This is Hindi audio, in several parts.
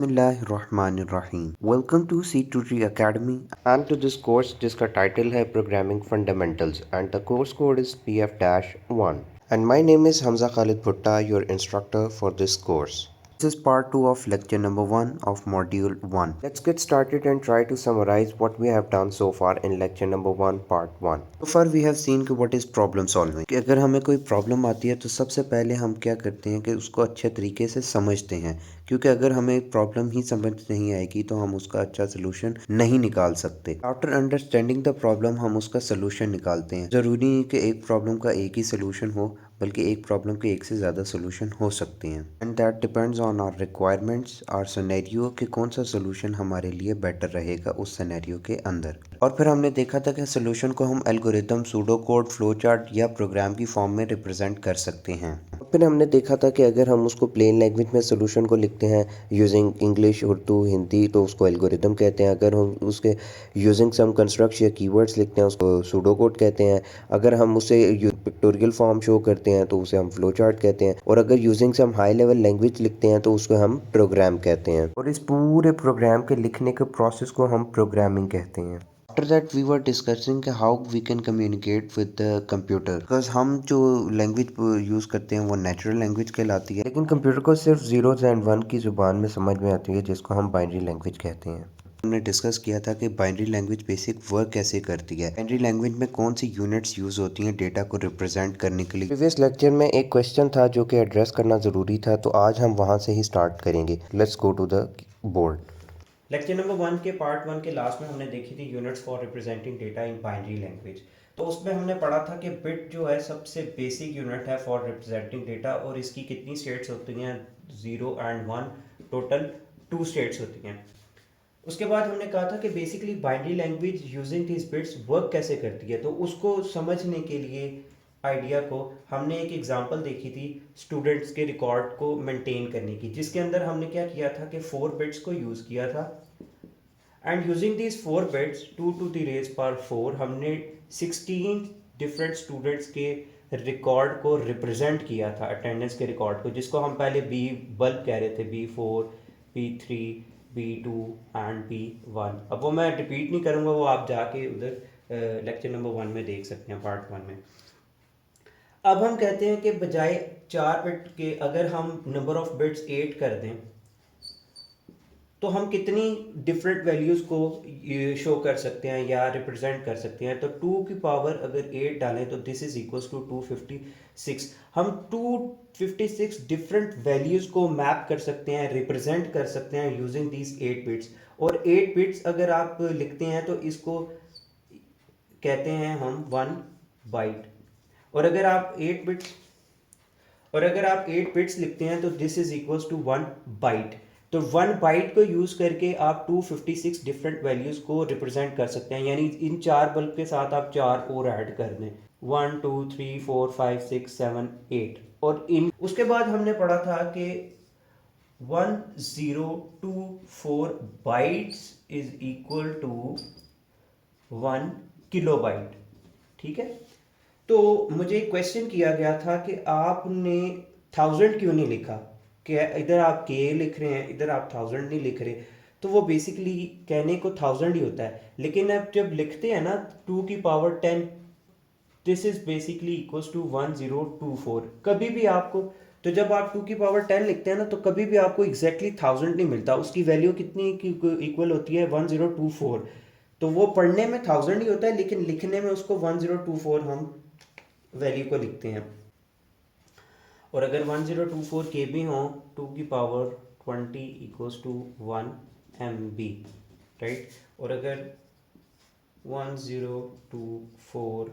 Bismillahirrahmanirrahim. Welcome to C2G Academy and to this course जिसका title है Programming Fundamentals and the course code is PF-1 and my name is Hamza Khalid Bhutta, your instructor for this course. This is part 2 of lecture number 1 of module 1. Let's get started and try to summarize what we have done so far in lecture number 1 part 1. So far we have seen कि what is problem solving. कि अगर हमें कोई प्रॉब्लम आती है तो सबसे पहले हम क्या करते हैं कि उसको अच्छे तरीके से समझते हैं, क्योंकि अगर हमें एक प्रॉब्लम ही समझ नहीं आएगी तो हम उसका अच्छा सोल्यूशन नहीं निकाल सकते। आफ्टर अंडरस्टैंडिंग द प्रॉब्लम हम उसका सोल्यूशन निकालते हैं। ज़रूरी नहीं कि एक प्रॉब्लम का एक ही सोल्यूशन हो, बल्कि एक प्रॉब्लम के एक से ज़्यादा सोल्यूशन हो सकते हैं and that depends on our requirements और सिनेरियो कि कौन सा सोल्यूशन हमारे लिए बेटर रहेगा उस सिनेरियो के अंदर। और फिर हमने देखा था कि सोल्यूशन को हम algorithm, pseudo code, flow chart या प्रोग्राम की फॉर्म में रिप्रेजेंट कर सकते हैं। फिर हमने देखा था कि अगर हम उसको प्लेन लैंग्वेज में सोल्यूशन को लिखते हैं यूजिंग इंग्लिश, उर्दू, हिंदी तो उसको एल्गोरिथम कहते हैं। अगर हम उसके यूजिंग सम कंस्ट्रक्ट्स या कीवर्ड्स लिखते हैं उसको सूडो कोड कहते हैं। अगर हम उसे पिक्टोरियल फॉर्म शो करते हैं तो उसे हम फ्लो चार्ट कहते हैं। और अगर using some high level language लिखते हैं तो उसको हम प्रोग्राम कहते हैं। और इस पूरे प्रोग्राम के लिखने के प्रोसेस को हम प्रोग्रामिंग कहते हैं। After that we were discussing how we can communicate with the computer, because हम जो लैंग्वेज यूज़ करते हैं वो नेचुरल लैंग्वेज कहलाती है, लेकिन कंप्यूटर को सिर्फ जीरोज एंड वन की ज़ुबान में समझ में आती है जिसको हम बाइनरी लैंग्वेज कहते हैं। हमने डिस्कस किया था कि बाइनरी लैंग्वेज बेसिक वर्क कैसे करती है, बाइनरी लैंग्वेज में कौन सी यूनिट्स यूज़ होती हैं डेटा को रिप्रेजेंट करने के लिए। प्रीवियस लेक्चर में एक क्वेश्चन था जो कि एड्रेस करना ज़रूरी था, तो आज हम वहाँ से ही स्टार्ट करेंगे। Let's go to the board. Lecture number 1 के पार्ट 1 के लास्ट में हमने देखी थी units for representing data in binary language. तो उसमें हमने पढ़ा था कि बिट जो है सबसे बेसिक यूनिट है फॉर रिप्रेजेंटिंग डेटा, और इसकी कितनी स्टेट्स होती हैं, 0 एंड 1, टोटल 2 स्टेट्स होती हैं। उसके बाद हमने कहा था कि basically binary language using this bits work कैसे करती है। तो उसको समझने के लिए आइडिया को हमने एक एग्जांपल देखी थी स्टूडेंट्स के रिकॉर्ड को मेंटेन करने की, जिसके अंदर हमने क्या किया था कि 4 बिट्स को यूज़ किया था and using these 4 bits 2 to the raise power 4 हमने 16 डिफरेंट स्टूडेंट्स के रिकॉर्ड को रिप्रेजेंट किया था, अटेंडेंस के रिकॉर्ड को, जिसको हम पहले बी बल्ब कह रहे थे, B4, B3, B2 and B1। अब वो मैं रिपीट नहीं करूँगा, वो आप जाके उधर लेक्चर नंबर 1 में देख सकते हैं, पार्ट 1 में। अब हम कहते हैं कि बजाय 4 बिट के अगर हम नंबर ऑफ बिट्स 8 कर दें तो हम कितनी डिफरेंट वैल्यूज़ को शो कर सकते हैं या रिप्रेजेंट कर सकते हैं। तो 2 की पावर अगर 8 डालें तो दिस इज इक्वल्स टू 256। हम 256 डिफरेंट वैल्यूज़ को मैप कर सकते हैं, रिप्रेजेंट कर सकते हैं यूजिंग दीज 8 बिट्स। और 8 बिट्स अगर आप लिखते हैं तो इसको कहते हैं हम 1 बाइट। और अगर आप 8 बिट्स लिखते हैं तो this is equals to 1 byte. तो 1 बाइट को यूज़ करके आप 256 डिफरेंट वैल्यूज़ को रिप्रेजेंट कर सकते हैं, यानी इन 4 बल्ब के साथ आप 4 और ऐड कर दें, 1 2 3 4 5 6 7 8। और इन उसके बाद हमने पढ़ा था कि 1024 bytes is equal to 1 kilobyte. ठीक है। तो मुझे एक क्वेश्चन किया गया था कि आपने 1000 क्यों नहीं लिखा, कि इधर आप के लिख रहे हैं, इधर आप 1000 नहीं लिख रहे। तो वो बेसिकली कहने को 1000 ही होता है, लेकिन अब जब लिखते हैं ना 2 की power 10, this is basically equals to 1024। कभी भी आपको, तो जब आप 2 की पावर 10 लिखते हैं ना तो कभी भी आपको एग्जैक्टली 1000 नहीं मिलता, उसकी वैल्यू कितनी इक्वल होती है, 1024। तो वो पढ़ने में 1000 ही होता है, लेकिन लिखने में उसको 1024 हम वैल्यू को लिखते हैं। और अगर 1024 के बी हो, 2 की power 20 equals to 1 MB, right. और अगर 1024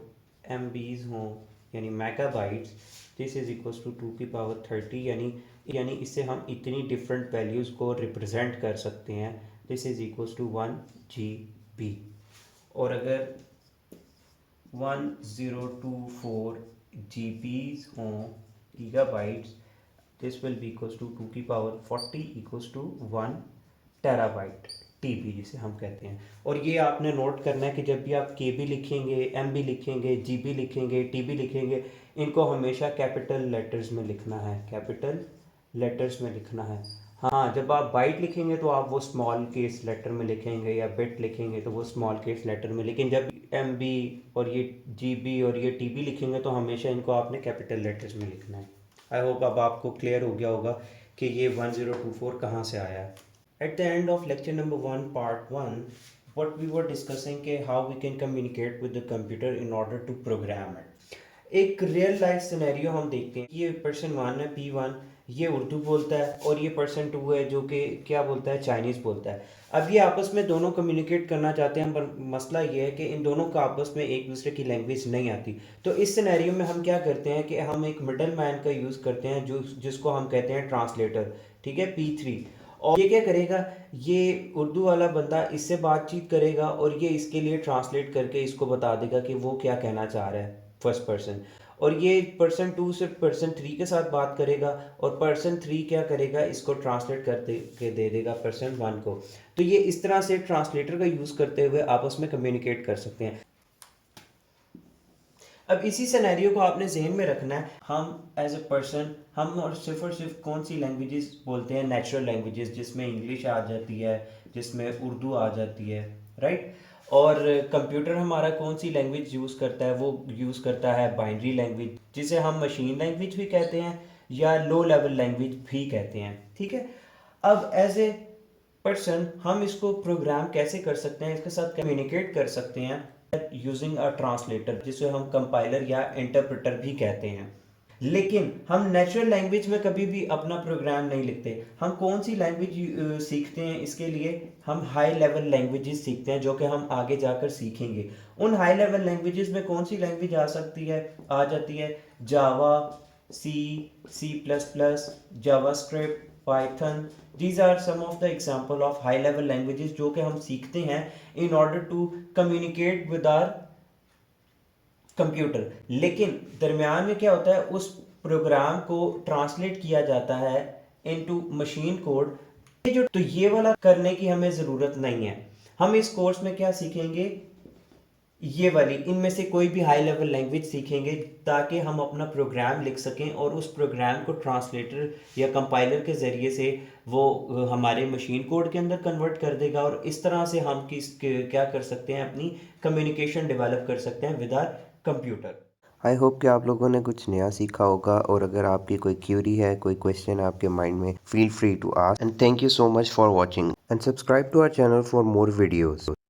MBs हों यानी megabytes, this is equals to 2 की पावर 30, यानी इससे हम इतनी डिफरेंट वैल्यूज़ को रिप्रेजेंट कर सकते हैं, this is equals to 1 GB। और अगर 1024 GBs हों, gigabytes, this will be equals to 2 की power 40 equals to 1 terabyte, TB जिसे हम कहते हैं। और ये आपने नोट करना है कि जब भी आप KB लिखेंगे, MB लिखेंगे, GB लिखेंगे, TB लिखेंगे, इनको हमेशा कैपिटल लेटर्स में लिखना है, कैपिटल लेटर्स में लिखना है। हाँ, जब आप बाइट लिखेंगे तो आप वो स्मॉल केस लेटर में लिखेंगे, या बिट लिखेंगे तो वो स्मॉल केस लेटर में, लेकिन जब एमबी और ये जीबी और ये टीबी लिखेंगे तो हमेशा इनको आपने कैपिटल लेटर्स में लिखना है। आई होप अब आपको क्लियर हो गया होगा कि ये 1024 कहाँ से आया है। At the end of lecture number 1 part 1, what we were discussing कि how we can communicate with the computer in order to program it. एक रियल लाइफ सिनेरियो हम देखते हैं। ये पर्सन 1 है, P1, ये उर्दू बोलता है, और ये पर्सन 2 है जो कि क्या बोलता है, चाइनीज़ बोलता है। अब ये आपस में दोनों कम्युनिकेट करना चाहते हैं, पर मसला ये है कि इन दोनों का आपस में एक दूसरे की लैंग्वेज नहीं आती। तो इस सिनेरियो में हम क्या करते हैं कि हम एक मिडल मैन का यूज़ करते हैं, जो जिसको हम कहते हैं ट्रांसलेटर, ठीक है, P3। और ये क्या करेगा, ये उर्दू वाला बंदा इससे बातचीत करेगा और ये इसके लिए ट्रांसलेट करके इसको बता देगा कि वो क्या कहना चाह रहा है, फर्स्ट पर्सन। और ये पर्सन 2 से पर्सन 3 के साथ बात करेगा, और पर्सन 3 क्या करेगा, इसको ट्रांसलेट करते के दे देगा पर्सन 1 को। तो ये इस तरह से ट्रांसलेटर का यूज़ करते हुए आपस में कम्युनिकेट कर सकते हैं। अब इसी सिनेरियो को आपने जहन में रखना है। हम एज ए पर्सन, हम और सिर्फ कौन सी लैंग्वेजेस बोलते हैं, नेचुरल लैंग्वेजेस, जिसमें इंग्लिश आ जाती है, जिसमें उर्दू आ जाती है, राइट। और कंप्यूटर हमारा कौन सी लैंग्वेज यूज़ करता है, वो यूज़ करता है बाइनरी लैंग्वेज, जिसे हम मशीन लैंग्वेज भी कहते हैं या लो लेवल लैंग्वेज भी कहते हैं, ठीक है। अब एज ए पर्सन हम इसको प्रोग्राम कैसे कर सकते हैं, इसके साथ कम्युनिकेट कर सकते हैं यूजिंग अ ट्रांसलेटर, जिसे हम कंपाइलर या इंटरप्रेटर भी कहते हैं। लेकिन हम नेचुरल लैंग्वेज में कभी भी अपना प्रोग्राम नहीं लिखते। हम कौन सी लैंग्वेज सीखते हैं, इसके लिए हम हाई लेवल लैंग्वेजेस सीखते हैं, जो कि हम आगे जाकर सीखेंगे। उन हाई लेवल लैंग्वेजेस में कौन सी लैंग्वेज आ सकती है, आ जाती है Java, C, C plus plus, JavaScript, Python. These are some of the example of high level languages जो कि हम सीखते हैं in order to communicate with our computer. लेकिन दरमियान में क्या होता है, उस प्रोग्राम को ट्रांसलेट किया जाता है इनटू मशीन कोड। ये जो, तो ये वाला करने की हमें ज़रूरत नहीं है। हम इस कोर्स में क्या सीखेंगे, ये वाली, इनमें से कोई भी हाई लेवल लैंग्वेज सीखेंगे, ताकि हम अपना प्रोग्राम लिख सकें और उस प्रोग्राम को ट्रांसलेटर या कंपाइलर के ज़रिए से वो हमारे मशीन कोड के अंदर कन्वर्ट कर देगा, और इस तरह से हम क्या कर सकते हैं, अपनी कम्युनिकेशन डेवलप कर सकते हैं with our computer. I hope कि आप लोगों ने कुछ नया सीखा होगा, और अगर आपकी कोई क्यूरी है, कोई क्वेश्चन है आपके माइंड में, feel free to ask, and thank you so much for watching and subscribe to our channel for more videos.